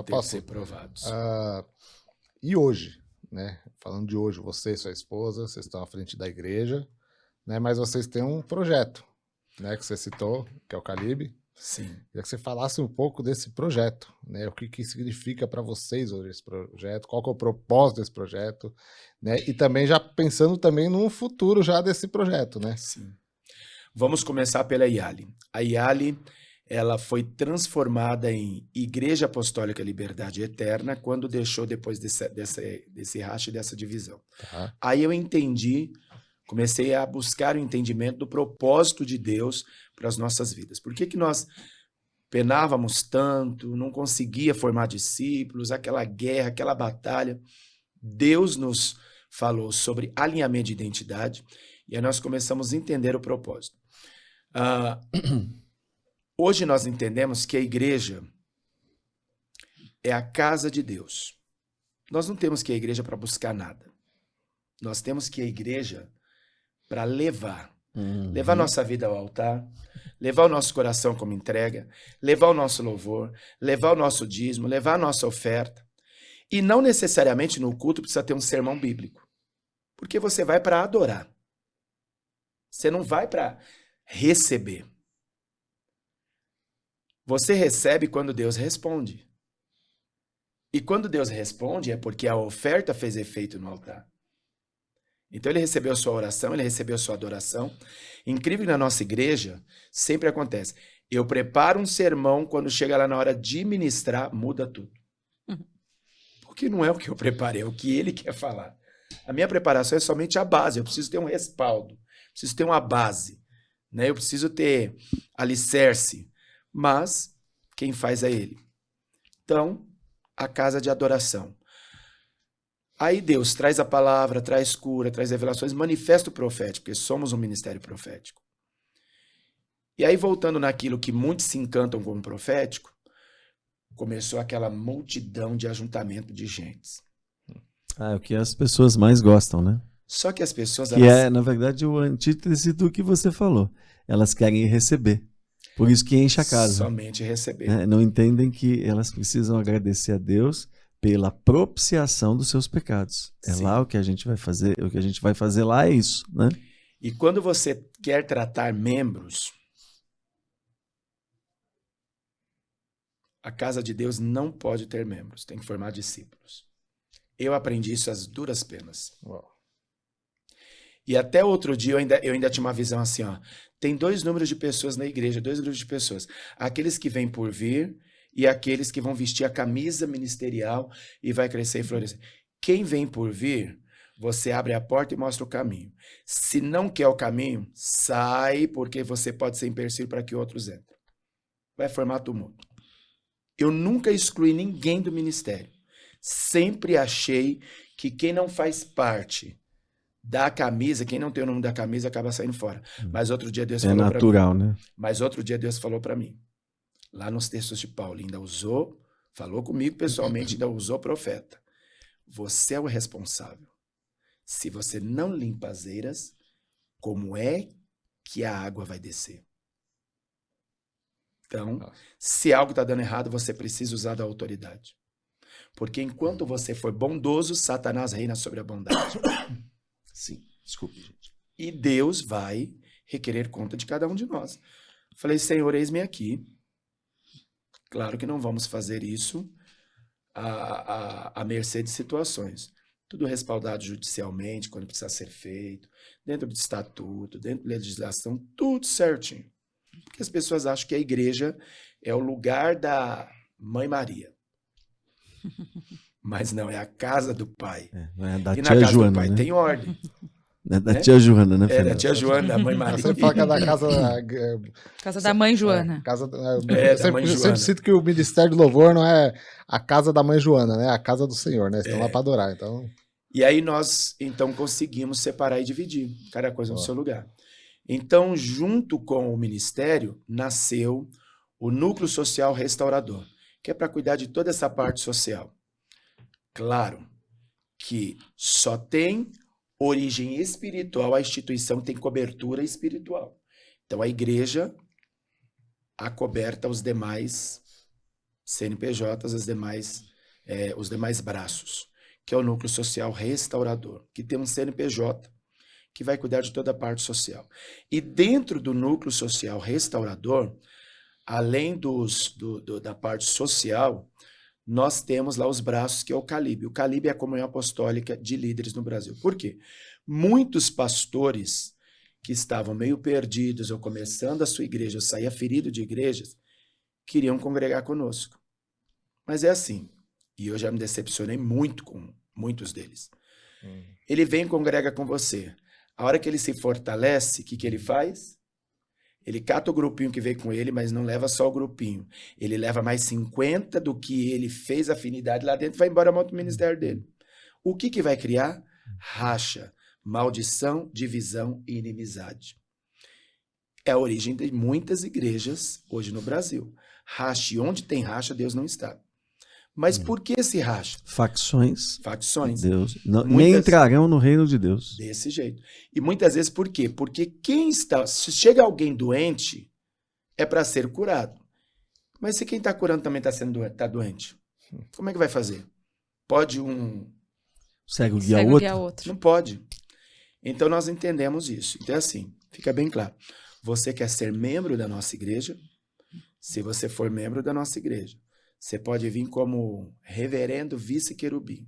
ter que Apóstolo, ser provados. e hoje, né? Falando de hoje, você e sua esposa, vocês estão à frente da igreja, né? Mas vocês têm um projeto, né? Que você citou, que é o Calibre. Sim. Queria que você falasse um pouco desse projeto, né? O que significa para vocês hoje esse projeto, qual que é o propósito desse projeto, né? E também já pensando também no futuro já desse projeto, né? Sim. Vamos começar pela IALI. A IALI, ela foi transformada em Igreja Apostólica Liberdade Eterna quando deixou depois desse racha e dessa divisão. Tá. Aí eu entendi, comecei a buscar o entendimento do propósito de Deus para as nossas vidas. Por que nós penávamos tanto, não conseguia formar discípulos, aquela guerra, aquela batalha? Deus nos falou sobre alinhamento de identidade e aí nós começamos a entender o propósito. Hoje nós entendemos que a igreja é a casa de Deus. Nós não temos que ir à igreja para buscar nada. Nós temos que ir à igreja para levar. Levar nossa vida ao altar, levar o nosso coração como entrega, levar o nosso louvor, levar o nosso dízimo, levar a nossa oferta. E não necessariamente no culto precisa ter um sermão bíblico. Porque você vai para adorar. Você não vai para receber. Você recebe quando Deus responde. E quando Deus responde é porque a oferta fez efeito no altar. Então ele recebeu a sua oração, ele recebeu a sua adoração. Incrível que na nossa igreja sempre acontece. Eu preparo um sermão, quando chega lá na hora de ministrar, muda tudo. Porque não é o que eu preparei, é o que ele quer falar. A minha preparação é somente a base, eu preciso ter um respaldo, preciso ter uma base, né? Eu preciso ter alicerce, mas quem faz é ele. Então, a casa de adoração. Aí Deus traz a palavra, traz cura, traz revelações, manifesta o profético, porque somos um ministério profético. E aí, voltando naquilo que muitos se encantam com o profético, começou aquela multidão de ajuntamento de gentes. É o que as pessoas mais gostam, né? Só que as pessoas... Que é, na verdade, o antítese do que você falou. Elas querem receber. Por isso que enche a casa. Somente receber. Né? Não entendem que elas precisam agradecer a Deus pela propiciação dos seus pecados. É Sim. lá o que a gente vai fazer. O que a gente vai fazer lá é isso, né? E quando você quer tratar membros, a casa de Deus não pode ter membros, tem que formar discípulos. Eu aprendi isso às duras penas. Uau. E até outro dia eu ainda tinha uma visão assim, ó. Tem dois números de pessoas na igreja, dois grupos de pessoas. Aqueles que vêm por vir e aqueles que vão vestir a camisa ministerial e vai crescer e florescer. Quem vem por vir, você abre a porta e mostra o caminho. Se não quer o caminho, sai, porque você pode ser empecilho para que outros entrem. Vai formar tumulto. Eu nunca excluí ninguém do ministério. Sempre achei que quem não faz parte da camisa, quem não tem o nome da camisa, acaba saindo fora. Mas outro dia Deus falou para mim. É natural, né? Mas outro dia Deus falou para mim. Lá nos textos de Paulo, ainda usou, falou comigo pessoalmente, ainda usou profeta. Você é o responsável. Se você não limpa as eiras, como é que a água vai descer? Então, se algo está dando errado, você precisa usar da autoridade. Porque enquanto você for bondoso, Satanás reina sobre a bondade. Sim, desculpe, gente. E Deus vai requerer conta de cada um de nós. Falei, Senhor, eis-me aqui. Claro que não vamos fazer isso à mercê de situações. Tudo respaldado judicialmente, quando precisa ser feito, dentro do estatuto, dentro da legislação, tudo certinho. Porque as pessoas acham que a igreja é o lugar da Mãe Maria. Mas não, é a casa do Pai. Não é da E na tia casa Joana, do Pai né? tem ordem. É da né? tia Joana, né, É Fernando? da tia Joana, da Mãe Maria. Eu sempre falo que é da casa... Casa da Mãe Joana. Da Mãe Eu Joana. sempre sinto que o Ministério do Louvor não é a casa da Mãe Joana, né? A casa do Senhor, né? Estão lá para adorar, então... E aí nós, então, conseguimos separar e dividir, cada coisa no seu lugar. Então, junto com o ministério, nasceu o Núcleo Social Restaurador, que é para cuidar de toda essa parte social. Claro que só tem origem espiritual, a instituição tem cobertura espiritual. Então, a igreja acoberta os demais CNPJs, os demais braços, que é o Núcleo Social Restaurador, que tem um CNPJ que vai cuidar de toda a parte social. E dentro do Núcleo Social Restaurador, além da parte social, nós temos lá os braços, que é o CALIB. O CALIB é a Comunhão Apostólica de Líderes no Brasil. Por quê? Muitos pastores que estavam meio perdidos ou começando a sua igreja, ou saía ferido de igrejas, queriam congregar conosco. Mas é assim, e eu já me decepcionei muito com muitos deles. Ele vem e congrega com você. A hora que ele se fortalece, o que ele faz? Ele cata o grupinho que veio com ele, mas não leva só o grupinho. Ele leva mais 50 do que ele fez afinidade lá dentro e vai embora monta o ministério dele. O que vai criar? Racha, maldição, divisão e inimizade. É a origem de muitas igrejas hoje no Brasil. Racha, e onde tem racha, Deus não está. Mas por que esse racha? Facções. Facções. Deus. Não, nem entrarão no reino de Deus. Desse jeito. E muitas vezes por quê? Porque se chega alguém doente, é para ser curado. Mas se quem está curando também está doente, como é que vai fazer? Pode um cego guiar outro? Não pode. Então nós entendemos isso. Então é assim, fica bem claro. Você quer ser membro da nossa igreja? Se você for membro da nossa igreja, você pode vir como reverendo vice-querubim.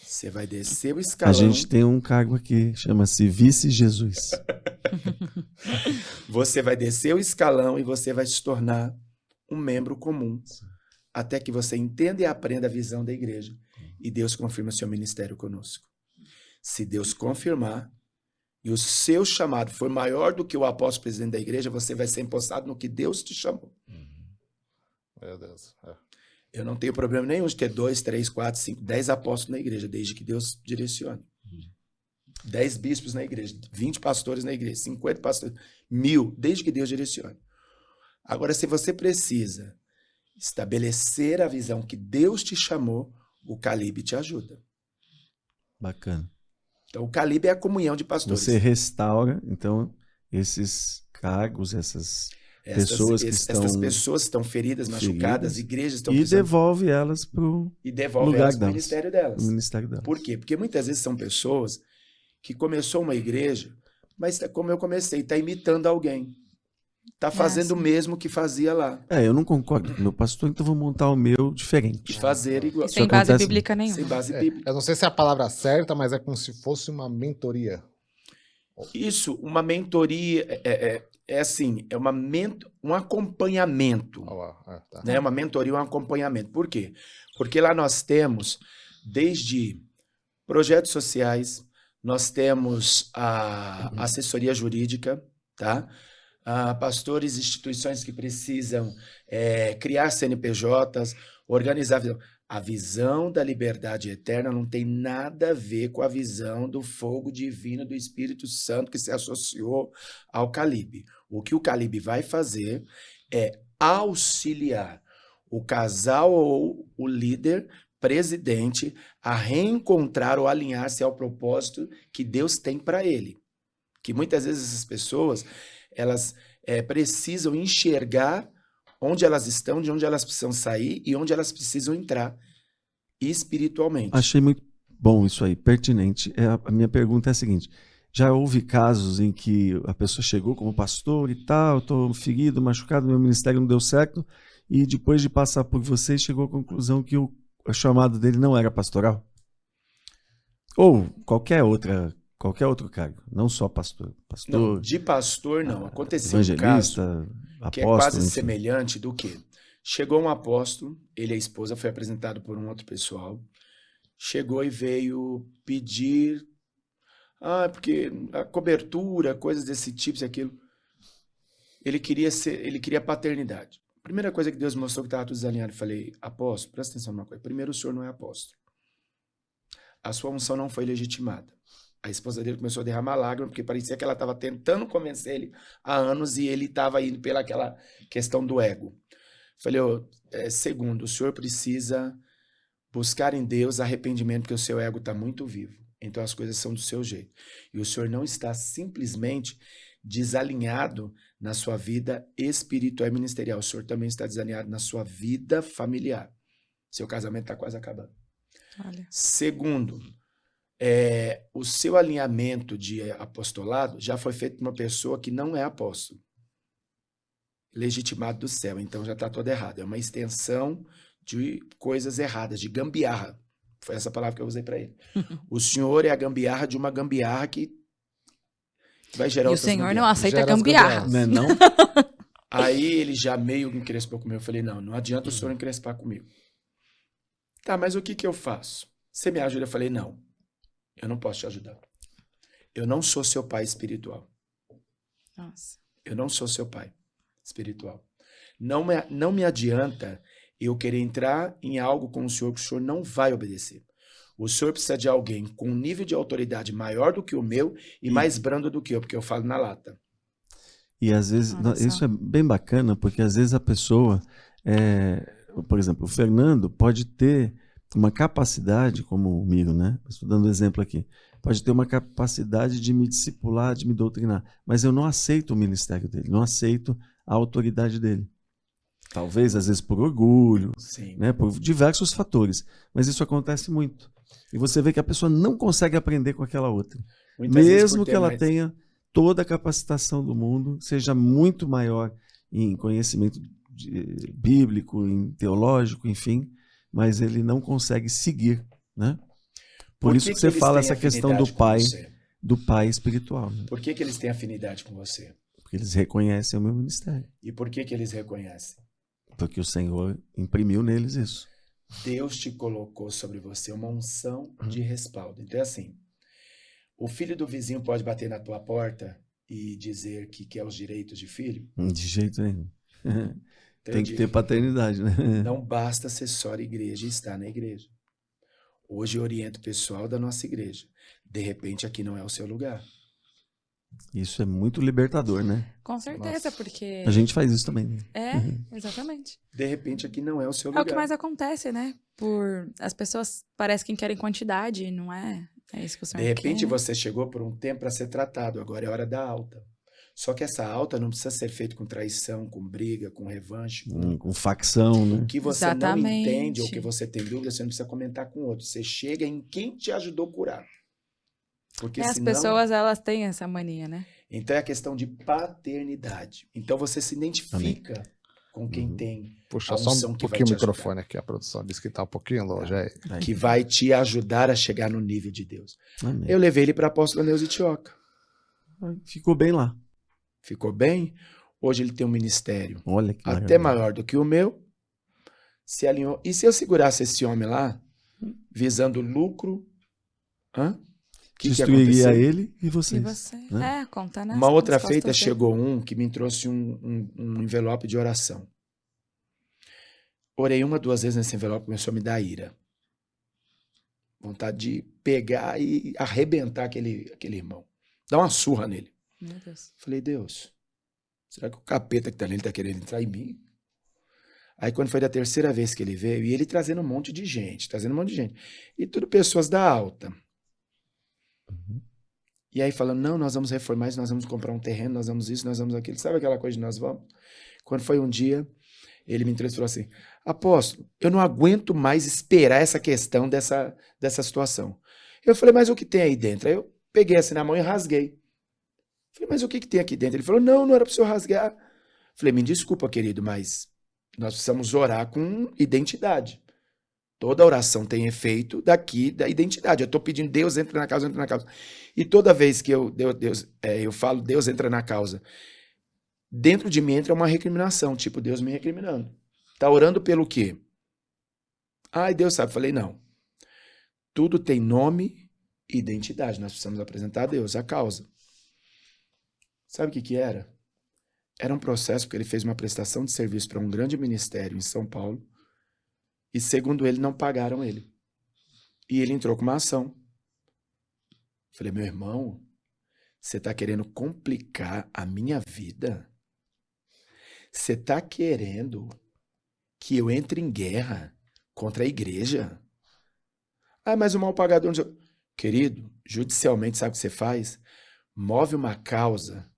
Você vai descer o escalão. A gente tem um cargo aqui, chama-se vice-Jesus. Você vai descer o escalão e você vai se tornar um membro comum. Até que você entenda e aprenda a visão da igreja. E Deus confirma seu ministério conosco. Se Deus confirmar, e o seu chamado for maior do que o apóstolo presidente da igreja, você vai ser empossado no que Deus te chamou. Meu Deus. Eu não tenho problema nenhum de ter 2, 3, 4, 5, 10 apóstolos na igreja, desde que Deus direcione. 10 bispos na igreja, 20 pastores na igreja, 50 pastores, 1000, desde que Deus direcione. Agora, se você precisa estabelecer a visão que Deus te chamou, o CALIB te ajuda. Bacana. Então, o CALIB é a comunhão de pastores. Você restaura, então, esses cargos, essas pessoas que estão feridas, machucadas, igrejas estão precisando... E devolve elas para o lugar delas, ministério delas. O ministério delas. Por quê? Porque muitas vezes são pessoas que começou uma igreja, mas como eu comecei, está imitando alguém. Está fazendo o mesmo que fazia lá. Eu não concordo com o meu pastor, então vou montar o meu diferente. E fazer igual. Sem base bíblica nenhuma. Sem base bíblica. Eu não sei se é a palavra certa, mas é como se fosse uma mentoria. Isso, uma mentoria é assim, é um acompanhamento. Tá. Né? Uma mentoria, um acompanhamento. Por quê? Porque lá nós temos, desde projetos sociais, nós temos a assessoria jurídica, tá? Pastores, instituições que precisam criar CNPJs, organizar... A visão da liberdade eterna não tem nada a ver com a visão do fogo divino do Espírito Santo que se associou ao CALIB. O que o CALIB vai fazer é auxiliar o casal ou o líder presidente a reencontrar ou alinhar-se ao propósito que Deus tem para ele. Que muitas vezes essas pessoas, elas precisam enxergar onde elas estão, de onde elas precisam sair e onde elas precisam entrar espiritualmente. Achei muito bom isso aí, pertinente. A minha pergunta é a seguinte: já houve casos em que a pessoa chegou como pastor e tal, estou ferido, machucado, meu ministério não deu certo, e depois de passar por vocês chegou à conclusão que o chamado dele não era pastoral? Ou qualquer outro cargo, não só pastor. Não, de pastor não. Aconteceu um caso que é quase semelhante do que chegou um apóstolo, ele e a esposa, foi apresentado por um outro pessoal, chegou e veio pedir, porque a cobertura, coisas desse tipo e aquilo, ele queria paternidade. Primeira coisa que Deus mostrou que estava tudo desalinhado, eu falei, apóstolo, presta atenção numa coisa, primeiro o senhor não é apóstolo. A sua unção não foi legitimada. A esposa dele começou a derramar lágrimas, porque parecia que ela estava tentando convencer ele há anos e ele estava indo pelaquela questão do ego. Falei, segundo, o senhor precisa buscar em Deus arrependimento, porque o seu ego está muito vivo. Então as coisas são do seu jeito. E o senhor não está simplesmente desalinhado na sua vida espiritual e ministerial. O senhor também está desalinhado na sua vida familiar. Seu casamento está quase acabando. Olha. Segundo, o seu alinhamento de apostolado já foi feito por uma pessoa que não é apóstolo. Legitimado do céu, então já está todo errado. É uma extensão de coisas erradas, de gambiarra. Foi essa palavra que eu usei para ele. O senhor é a gambiarra de uma gambiarra que vai gerar E o outras Senhor não gambiarras. aceita Gera as gambiarra. Não é não? Aí ele já meio que encrespou comigo. Eu falei, não adianta o senhor encrespar comigo. Tá, mas o que eu faço? Você me ajuda? Eu falei, não, eu não posso te ajudar. Eu não sou seu pai espiritual. Nossa. Eu não sou seu pai espiritual. Não me adianta eu querer entrar em algo com o senhor que o senhor não vai obedecer. O senhor precisa de alguém com um nível de autoridade maior do que o meu e mais brando do que eu, porque eu falo na lata. E às vezes, Olha só. isso é bem bacana, porque às vezes a pessoa, por exemplo, o Fernando pode ter uma capacidade, como o Miro, né? Estou dando um exemplo aqui. Pode ter uma capacidade de me discipular, de me doutrinar, mas eu não aceito o ministério dele, não aceito a autoridade dele. Talvez, às vezes, por orgulho, Sim. né? Por diversos fatores, mas isso acontece muito. E você vê que a pessoa não consegue aprender com aquela outra. Muitas vezes Mesmo por que ter ela mais- tenha toda a capacitação do mundo, seja muito maior em conhecimento bíblico, em teológico, enfim, mas ele não consegue seguir, né? Por isso que você eles fala têm essa questão afinidade com você? do pai espiritual, né? Por que eles têm afinidade com você? Porque eles reconhecem o meu ministério, E por que eles reconhecem? porque o Senhor imprimiu neles isso. Deus te colocou sobre você uma unção de respaldo. Então é assim, o filho do vizinho pode bater na tua porta e dizer que quer os direitos de filho? De jeito nenhum. Então eu Tem que digo, ter paternidade, né? não basta ser só igreja e estar na igreja. Hoje eu oriento o pessoal da nossa igreja. De repente aqui não é o seu lugar. Isso é muito libertador, né? Com certeza, porque... A gente faz isso também, né? Exatamente. De repente aqui não é o seu É lugar. o que mais acontece, né? As pessoas parecem que querem quantidade, não é? É isso que o Senhor De repente quer, né? você chegou por um tempo para ser tratado, agora é hora da alta. Só que essa alta não precisa ser feita com traição, com briga, com revanche. Com facção, né? O que você Exatamente. não entende ou que você tem dúvida, você não precisa comentar com o outro. Você chega em quem te ajudou a curar. Porque As senão... pessoas, elas têm essa mania, né? Então é a questão de paternidade. Então você se identifica com quem tem Puxa a só unção um que vai pouquinho o te microfone aqui. A produção disse que tá um pouquinho longe. Aí. que vai te ajudar a chegar no nível de Deus. Amém. Eu levei ele para a apóstola Neuza Itioca. Ficou bem lá. Ficou bem? Hoje ele tem um ministério Olha que até maravilha. maior do que o meu. Se alinhou. E se eu segurasse esse homem lá, visando lucro, o que ia Destruiria acontecer? ele e vocês. E você? né? Conta nessa. Uma outra nas costas feita dele. chegou um que me trouxe um envelope de oração. Orei 1, 2 vezes nesse envelope, começou a me dar ira. Vontade de pegar e arrebentar aquele irmão. Dar uma surra nele. Meu Deus. Falei, Deus, será que o capeta que tá nele tá querendo entrar em mim? Aí quando foi da terceira vez que ele veio, e ele trazendo um monte de gente, e tudo pessoas da alta. E aí falando, não, nós vamos reformar isso, nós vamos comprar um terreno, nós vamos isso, nós vamos aquilo. Sabe aquela coisa de nós vamos? Quando foi um dia, ele me entrou e falou assim, apóstolo, eu não aguento mais esperar essa questão dessa situação. Eu falei, mas o que tem aí dentro? Aí eu peguei assim na mão e rasguei. Falei, mas o que tem aqui dentro? Ele falou, não era para o senhor rasgar. Falei, me desculpa, querido, mas nós precisamos orar com identidade. Toda oração tem efeito daqui da identidade. Eu estou pedindo, Deus entra na causa, entra na causa. E toda vez que eu falo, Deus entra na causa, dentro de mim entra uma recriminação, tipo Deus me recriminando. Tá orando pelo quê? Ai, Deus sabe. Falei, não. Tudo tem nome e identidade. Nós precisamos apresentar a Deus a causa. Sabe o que era? Era um processo porque ele fez uma prestação de serviço para um grande ministério em São Paulo e, segundo ele, não pagaram ele. E ele entrou com uma ação. Falei, meu irmão, você está querendo complicar a minha vida? Você está querendo que eu entre em guerra contra a igreja? Ah, mas o mal pagador... Querido, judicialmente, sabe o que você faz? Move uma causa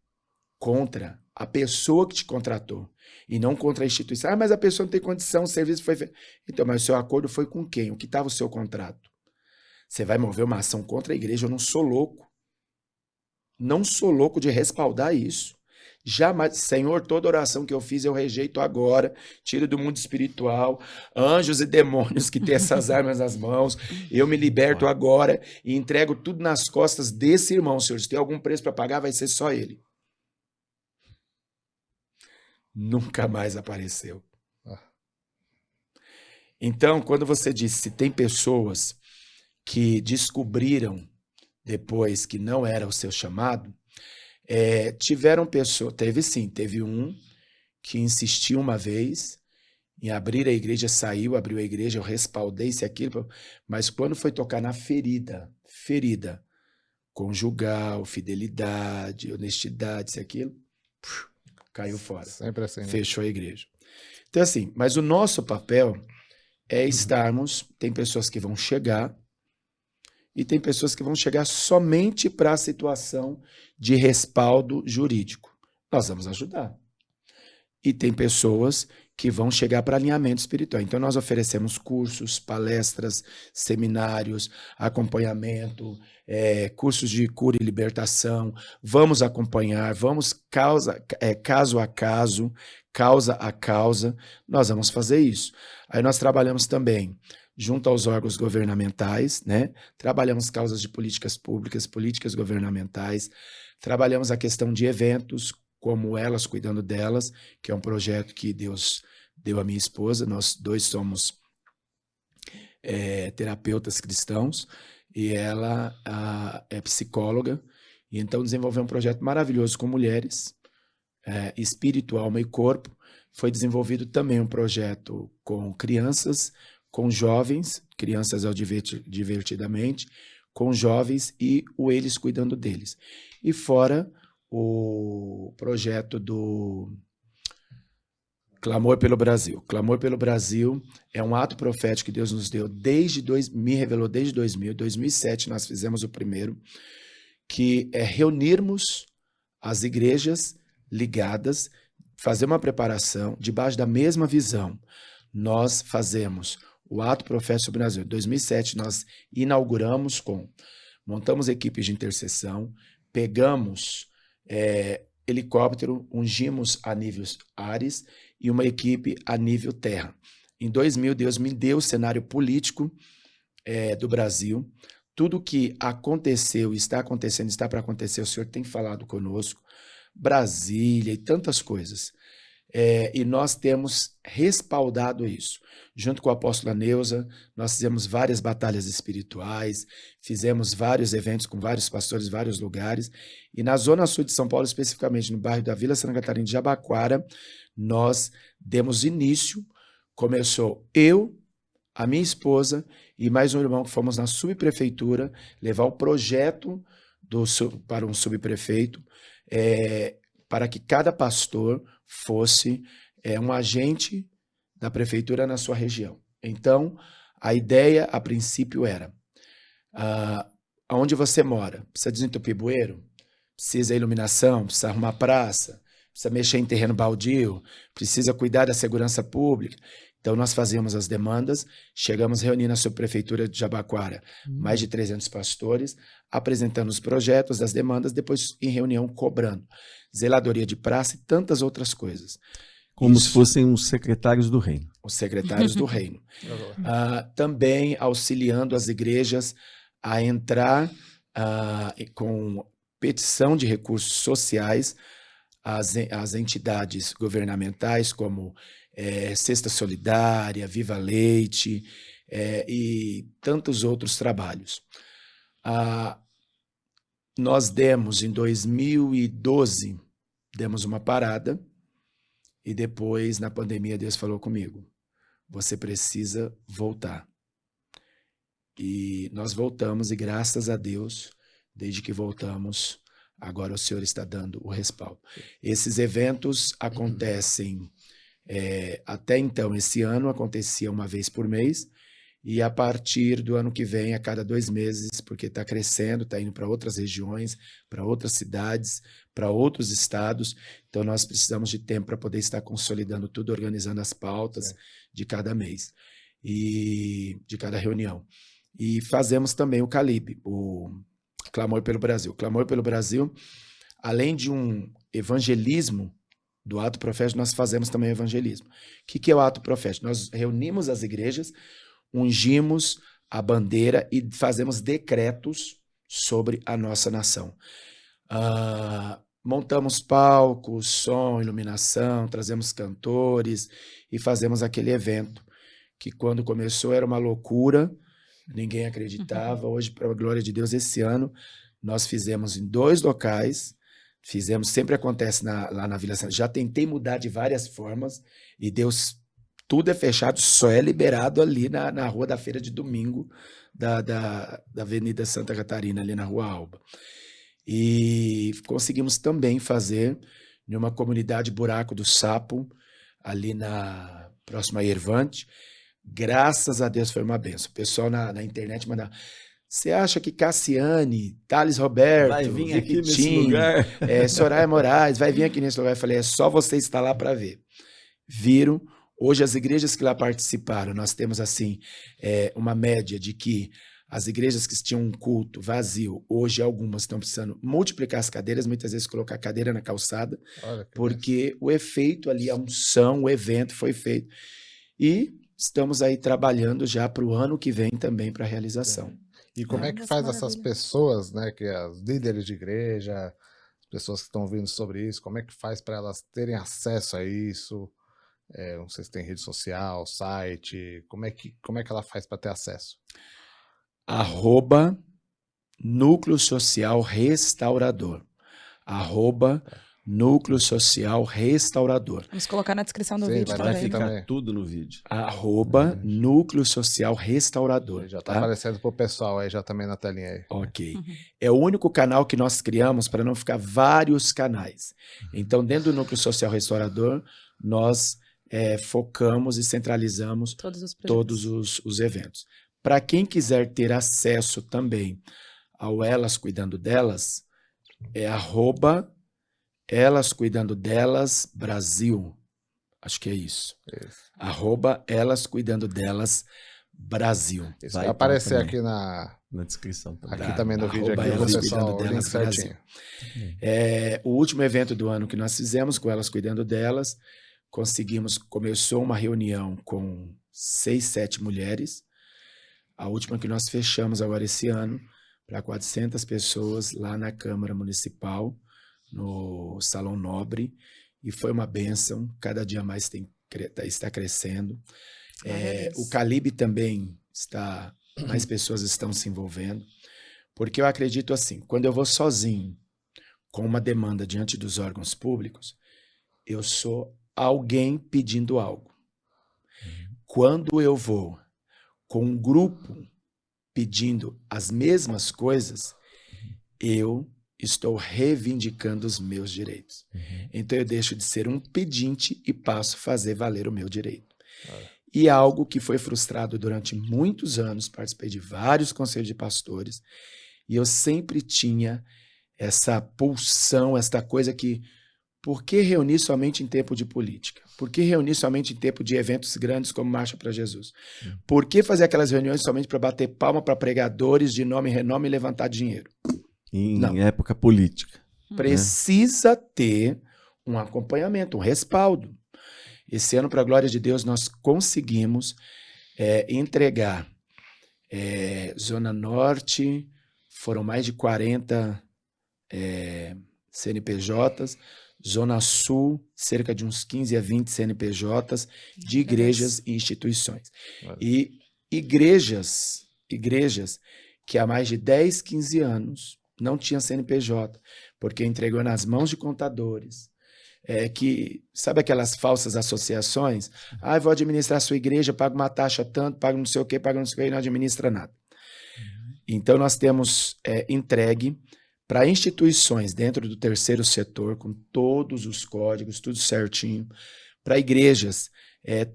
contra a pessoa que te contratou e não contra a instituição. Mas a pessoa não tem condição, o serviço foi feito. Então, mas o seu acordo foi com quem? O que estava o seu contrato? Você vai mover uma ação contra a igreja? Eu não sou louco. Não sou louco de respaldar isso. Jamais, Senhor, toda oração que eu fiz eu rejeito agora, tiro do mundo espiritual, anjos e demônios que têm essas armas nas mãos, eu me liberto agora e entrego tudo nas costas desse irmão, Senhor. Se tem algum preço para pagar, vai ser só ele. Nunca mais apareceu. Então, quando você disse, se tem pessoas que descobriram depois que não era o seu chamado, tiveram pessoas, teve um que insistiu uma vez em abrir a igreja, abriu a igreja, eu respaldei isso e aquilo, mas quando foi tocar na ferida conjugal, fidelidade, honestidade, isso e aquilo, caiu fora. Sempre assim, né? Fechou a igreja. Então assim, mas o nosso papel é estarmos, tem pessoas que vão chegar, e tem pessoas que vão chegar somente para a situação de respaldo jurídico. Nós vamos ajudar. E tem pessoas que vão chegar para alinhamento espiritual. Então, nós oferecemos cursos, palestras, seminários, acompanhamento, cursos de cura e libertação. Vamos acompanhar, vamos caso a caso, causa a causa. Nós vamos fazer isso. Aí nós trabalhamos também junto aos órgãos governamentais, né? Trabalhamos causas de políticas públicas, políticas governamentais, trabalhamos a questão de eventos, como Elas Cuidando Delas, que é um projeto que Deus deu à minha esposa. Nós dois somos terapeutas cristãos, e ela é psicóloga, e então desenvolveu um projeto maravilhoso com mulheres, espírito, alma e corpo. Foi desenvolvido também um projeto com crianças, com jovens, crianças ao divertidamente, com jovens e o Eles Cuidando Deles. E fora o projeto do Clamor pelo Brasil. Clamor pelo Brasil é um ato profético que Deus nos deu me revelou desde 2007 nós fizemos o primeiro, que é reunirmos as igrejas ligadas, fazer uma preparação debaixo da mesma visão. Nós fazemos o ato profético sobre o Brasil. Em 2007, nós montamos equipes de intercessão, pegamos helicóptero, ungimos a nível ares e uma equipe a nível terra. Em 2000, Deus me deu o cenário político do Brasil. Tudo que aconteceu, está acontecendo, está para acontecer, o Senhor tem falado conosco. Brasília e tantas coisas. E nós temos respaldado isso. Junto com a apóstola Neuza, nós fizemos várias batalhas espirituais, fizemos vários eventos com vários pastores em vários lugares, e na zona sul de São Paulo, especificamente no bairro da Vila Santa Catarina de Jabaquara, nós demos início, começou eu, a minha esposa e mais um irmão que fomos na subprefeitura levar o projeto para um subprefeito, para que cada pastor fosse um agente da prefeitura na sua região. Então, a ideia, a princípio, era aonde você mora? Precisa desentupir bueiro? Precisa iluminação? Precisa arrumar praça? Precisa mexer em terreno baldio? Precisa cuidar da segurança pública? Então, nós fazíamos as demandas, chegamos a reunir na subprefeitura de Jabaquara mais de 300 pastores, apresentando os projetos, as demandas, depois em reunião cobrando. Zeladoria de praça e tantas outras coisas. Como se fossem os secretários do reino. Os secretários do reino. Também auxiliando as igrejas a entrar com petição de recursos sociais às entidades governamentais, como Cesta Solidária, Viva Leite e tantos outros trabalhos. Nós demos, em 2012, demos uma parada, e depois, na pandemia, Deus falou comigo, você precisa voltar. E nós voltamos, e graças a Deus, desde que voltamos, agora o Senhor está dando o respaldo. Esses eventos acontecem, até então, esse ano, acontecia uma vez por mês, E a partir do ano que vem, a cada 2 meses, porque está crescendo, está indo para outras regiões, para outras cidades, para outros estados. Então, nós precisamos de tempo para poder estar consolidando tudo, organizando as pautas de cada mês e de cada reunião. E fazemos também o CALIB, o Clamor pelo Brasil. O Clamor pelo Brasil, além de um evangelismo do ato profético, nós fazemos também evangelismo. O que é o ato profético? Nós reunimos as igrejas, ungimos a bandeira e fazemos decretos sobre a nossa nação. Montamos palcos, som, iluminação, trazemos cantores e fazemos aquele evento que quando começou era uma loucura, ninguém acreditava. Hoje, para a glória de Deus, esse ano nós fizemos em 2 locais, sempre acontece lá na Vila Santa. Já tentei mudar de várias formas e Deus, tudo é fechado, só é liberado ali na Rua da Feira de Domingo, da Avenida Santa Catarina, ali na Rua Alba. E conseguimos também fazer em uma comunidade Buraco do Sapo, ali próxima a Ervante. Graças a Deus foi uma benção. O pessoal na internet mandava: você acha que Cassiane, Thales Roberto, vai vir aqui nesse Victinho, lugar? Soraya Moraes, vai vir aqui nesse lugar? Eu falei, é só você estar lá para ver. Viram? Hoje as igrejas que lá participaram, nós temos assim uma média de que as igrejas que tinham um culto vazio, hoje algumas estão precisando multiplicar as cadeiras, muitas vezes colocar a cadeira na calçada, porque o efeito ali, a unção, o evento foi feito. E estamos aí trabalhando já para o ano que vem também para a realização. E como é que faz essas pessoas, né, que as líderes de igreja, as pessoas que estão ouvindo sobre isso, como é que faz para elas terem acesso a isso? Não sei se tem rede social, site, como é que ela faz para ter acesso? @Núcleo Social Restaurador. Núcleo Social Restaurador. Vamos colocar na descrição do vídeo Vai também. ficar tudo no vídeo. Núcleo Social Restaurador. Já tá aparecendo pro pessoal aí, já também na telinha aí. Ok. É o único canal que nós criamos para não ficar vários canais. Então, dentro do Núcleo Social Restaurador, nós focamos e centralizamos todos os eventos. Para quem quiser ter acesso também ao Elas Cuidando Delas, é @Elas Cuidando Delas Brasil. Acho que é isso. @Elas Cuidando Delas Brasil. Isso vai aparecer aqui na descrição também. Aqui também no vídeo, aqui Elas o pessoal, Cuidando o link Delas Brasil. certinho. O último evento do ano que nós fizemos com Elas Cuidando Delas, começou uma reunião com 6, 7 mulheres. A última que nós fechamos agora esse ano, para 400 pessoas lá na Câmara Municipal, no Salão Nobre, e foi uma bênção, cada dia mais está crescendo. O Calibe também mais pessoas estão se envolvendo, porque eu acredito assim, quando eu vou sozinho, com uma demanda diante dos órgãos públicos, eu sou alguém pedindo algo. Quando eu vou com um grupo pedindo as mesmas coisas, eu estou reivindicando os meus direitos. Então eu deixo de ser um pedinte e passo a fazer valer o meu direito. E algo que foi frustrado durante muitos anos, participei de vários conselhos de pastores, e eu sempre tinha essa pulsão, esta coisa que, por que reunir somente em tempo de política? Por que reunir somente em tempo de eventos grandes como Marcha para Jesus? Por que fazer aquelas reuniões somente para bater palma para pregadores de nome e renome e levantar dinheiro? Em época política. Precisa ter um acompanhamento, um respaldo. Esse ano, para a glória de Deus, nós conseguimos entregar Zona Norte, foram mais de 40 CNPJs, Zona Sul, cerca de uns 15 a 20 CNPJs de igrejas e instituições. E igrejas que há mais de 10, 15 anos não tinham CNPJ, porque entregou nas mãos de contadores, sabe aquelas falsas associações? Vou administrar a sua igreja, pago uma taxa tanto, pago não sei o quê, e não administra nada. Então, nós temos entregue para instituições dentro do terceiro setor, com todos os códigos, tudo certinho, para igrejas,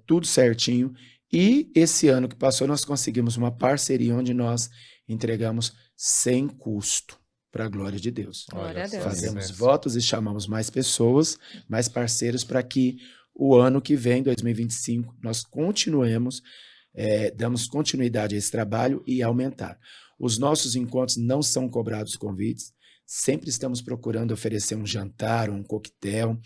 tudo certinho, E esse ano que passou, nós conseguimos uma parceria onde nós entregamos sem custo, para a glória de Deus. Glória a Deus. Fazemos votos e chamamos mais pessoas, mais parceiros, para que o ano que vem, 2025, nós continuemos, damos continuidade a esse trabalho e aumentar. Os nossos encontros não são cobrados convites, sempre estamos procurando oferecer um jantar, um coquetel,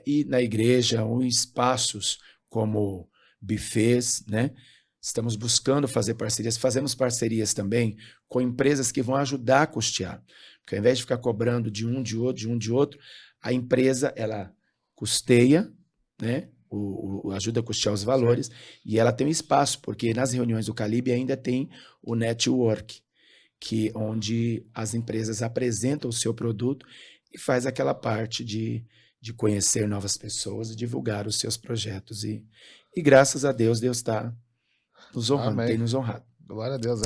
e na igreja, espaços como buffets, né? Estamos buscando fazer parcerias, fazemos parcerias também com empresas que vão ajudar a custear. Porque ao invés de ficar cobrando de um, de outro, a empresa, ela custeia, né? Ajuda a custear os valores, e ela tem um espaço, porque nas reuniões do Calibre ainda tem o network, onde as empresas apresentam o seu produto e faz aquela parte de conhecer novas pessoas e divulgar os seus projetos. E graças a Deus, Deus está nos honrando, Amém. tem nos honrado. Glória a Deus.